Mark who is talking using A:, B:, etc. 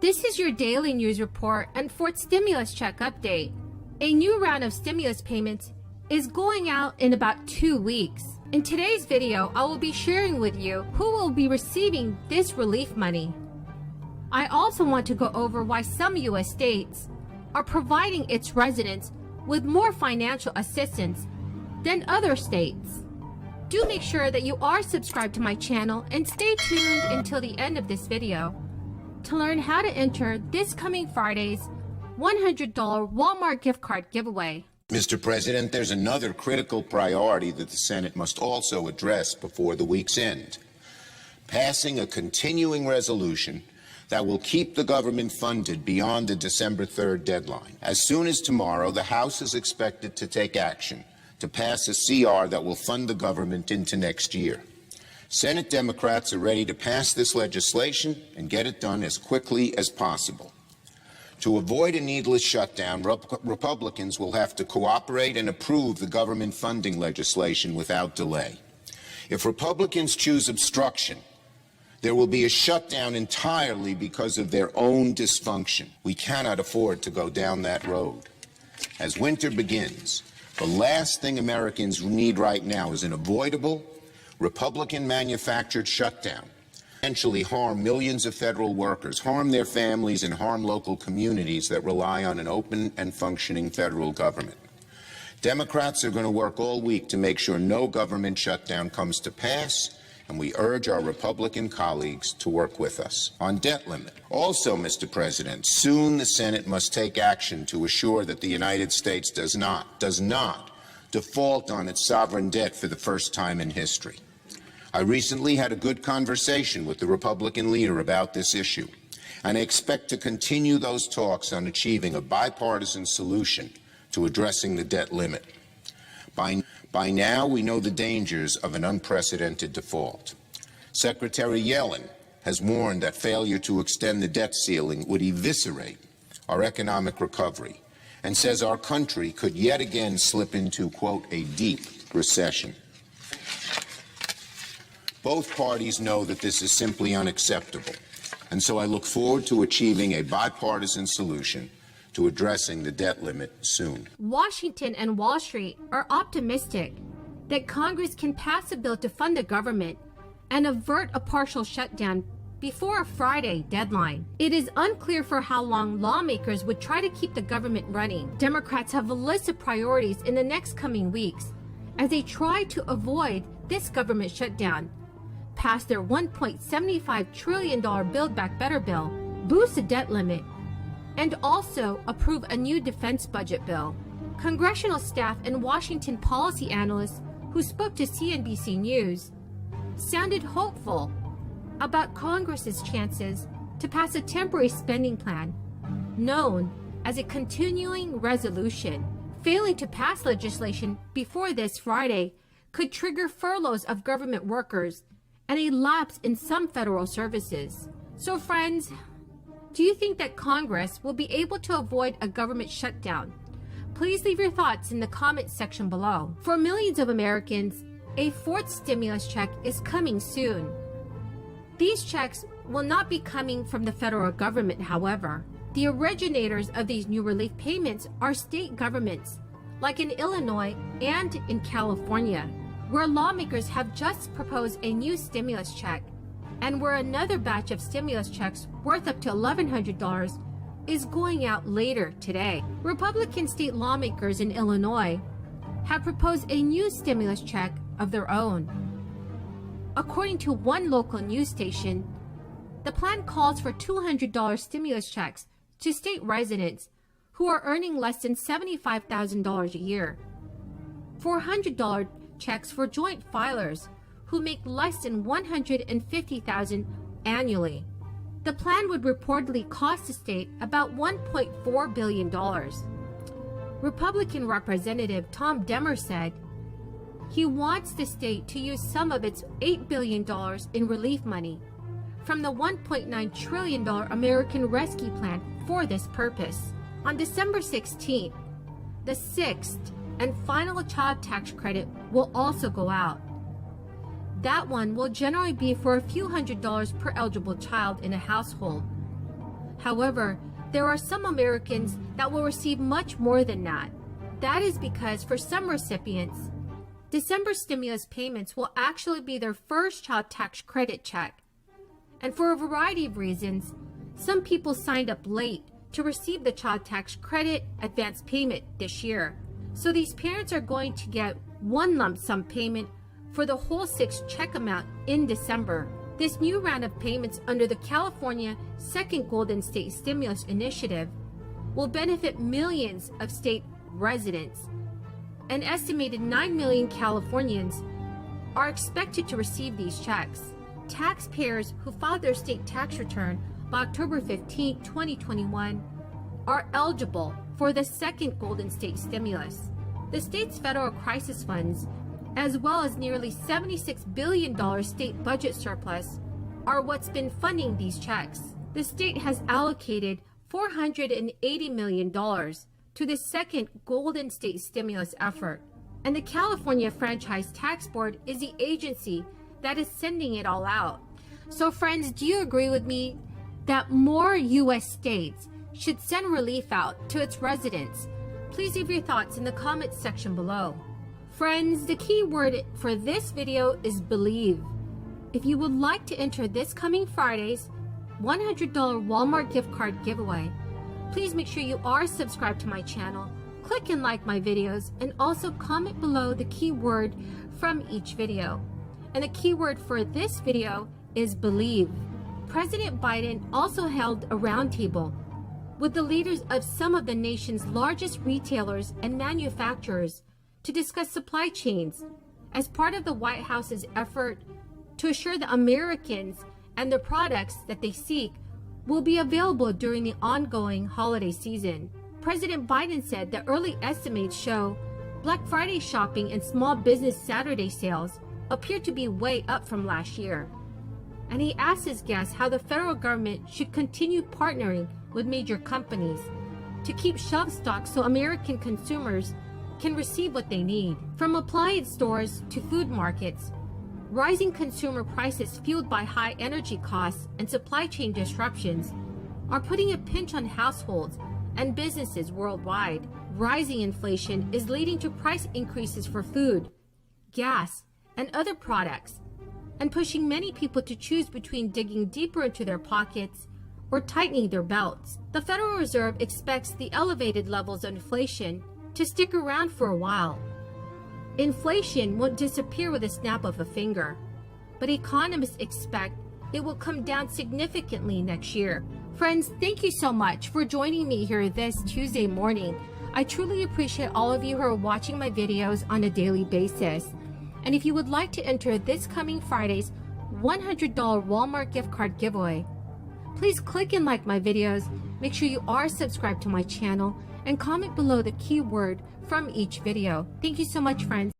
A: This is your daily news report and fourth stimulus check update. A new round of stimulus payments is going out in about 2 weeks. In today's video, I will be sharing with you who will be receiving this relief money. I also want to go over why some U.S. states are providing its residents with more financial assistance than other states. Do make sure that you are subscribed to my channel and stay tuned until the end of this video to learn how to enter this coming Friday's $100 Walmart gift card giveaway.
B: Mr. President, there's another critical priority that the Senate must also address before the week's end. Passing a continuing resolution that will keep the government funded beyond the December 3rd deadline. As soon as tomorrow, the House is expected to take action to pass a CR that will fund the government into next year. Senate Democrats are ready to pass this legislation and get it done as quickly as possible. To avoid a needless shutdown, Republicans will have to cooperate and approve the government funding legislation without delay. If Republicans choose obstruction, there will be a shutdown entirely because of their own dysfunction. We cannot afford to go down that road. As winter begins, the last thing Americans need right now is an avoidable, Republican-manufactured shutdown. Potentially harm millions of federal workers, harm their families, and harm local communities that rely on an open and functioning federal government. Democrats are going to work all week to make sure no government shutdown comes to pass, and we urge our Republican colleagues to work with us. On debt limit. Also, Mr. President, soon the Senate must take action to assure that the United States does not default on its sovereign debt for the first time in history. I recently had a good conversation with the Republican leader about this issue, and I expect to continue those talks on achieving a bipartisan solution to addressing the debt limit. By now, we know the dangers of an unprecedented default. Secretary Yellen has warned that failure to extend the debt ceiling would eviscerate our economic recovery, and says our country could yet again slip into, quote, a deep recession. Both parties know that this is simply unacceptable, and so I look forward to achieving a bipartisan solution to addressing the debt limit soon.
A: Washington and Wall Street are optimistic that Congress can pass a bill to fund the government and avert a partial shutdown before a Friday deadline. It is unclear for how long lawmakers would try to keep the government running. Democrats have a list of priorities in the next coming weeks as they try to avoid this government shutdown, pass their $1.75 trillion Build Back Better bill, boost the debt limit, and also approve a new defense budget bill. Congressional staff and Washington policy analysts who spoke to CNBC News sounded hopeful about Congress's chances to pass a temporary spending plan known as a continuing resolution. Failing to pass legislation before this Friday could trigger furloughs of government workers and a lapse in some federal services. So friends, do you think that Congress will be able to avoid a government shutdown? Please leave your thoughts in the comments section below. For millions of Americans, a fourth stimulus check is coming soon. These checks will not be coming from the federal government, however. The originators of these new relief payments are state governments, like in Illinois and in California, where lawmakers have just proposed a new stimulus check, and where another batch of stimulus checks worth up to $1,100 is going out later today. Republican state lawmakers in Illinois have proposed a new stimulus check of their own. According to one local news station, the plan calls for $200 stimulus checks to state residents who are earning less than $75,000 a year, $400 checks for joint filers who make less than $150,000 annually. The plan would reportedly cost the state about $1.4 billion. Republican Representative Tom Demmer said he wants the state to use some of its $8 billion in relief money from the $1.9 trillion American Rescue Plan for this purpose. On December 16th, the sixth and final child tax credit will also go out. That one will generally be for a few $100s per eligible child in a household. However, there are some Americans that will receive much more than that. That is because for some recipients, December stimulus payments will actually be their first child tax credit check. And for a variety of reasons, some people signed up late to receive the child tax credit advance payment this year. So these parents are going to get one lump sum payment for the whole 6 check amount in December. This new round of payments under the California Second Golden State Stimulus Initiative will benefit millions of state residents. An estimated 9 million Californians are expected to receive these checks. Taxpayers who filed their state tax return by October 15, 2021 are eligible for the second Golden State Stimulus. The state's federal crisis funds, as well as nearly $76 billion state budget surplus, are what's been funding these checks. The state has allocated $480 million to the second Golden State Stimulus effort, and the California Franchise Tax Board is the agency that is sending it all out. So friends, do you agree with me that more U.S. states should send relief out to its residents? Please leave your thoughts in the comments section below. Friends, the key word for this video is believe. If you would like to enter this coming Friday's $100 Walmart gift card giveaway, please make sure you are subscribed to my channel, click and like my videos, and also comment below the keyword from each video. And the keyword for this video is believe. President Biden also held a roundtable with the leaders of some of the nation's largest retailers and manufacturers to discuss supply chains as part of the White House's effort to assure that Americans and the products that they seek will be available during the ongoing holiday season. President Biden said that early estimates show Black Friday shopping and Small Business Saturday sales appear to be way up from last year. And he asked his guests how the federal government should continue partnering with major companies to keep shelf stock so American consumers can receive what they need. From appliance stores to food markets, rising consumer prices fueled by high energy costs and supply chain disruptions are putting a pinch on households and businesses worldwide. Rising inflation is leading to price increases for food, gas, and other products, and pushing many people to choose between digging deeper into their pockets or tightening their belts. The Federal Reserve expects the elevated levels of inflation to stick around for a while. Inflation won't disappear with a snap of a finger, but economists expect it will come down significantly next year. Friends, thank you so much for joining me here this Tuesday morning. I truly appreciate all of you who are watching my videos on a daily basis. And if you would like to enter this coming Friday's $100 Walmart gift card giveaway, please click and like my videos, make sure you are subscribed to my channel, and comment below the keyword from each video. Thank you so much, friends.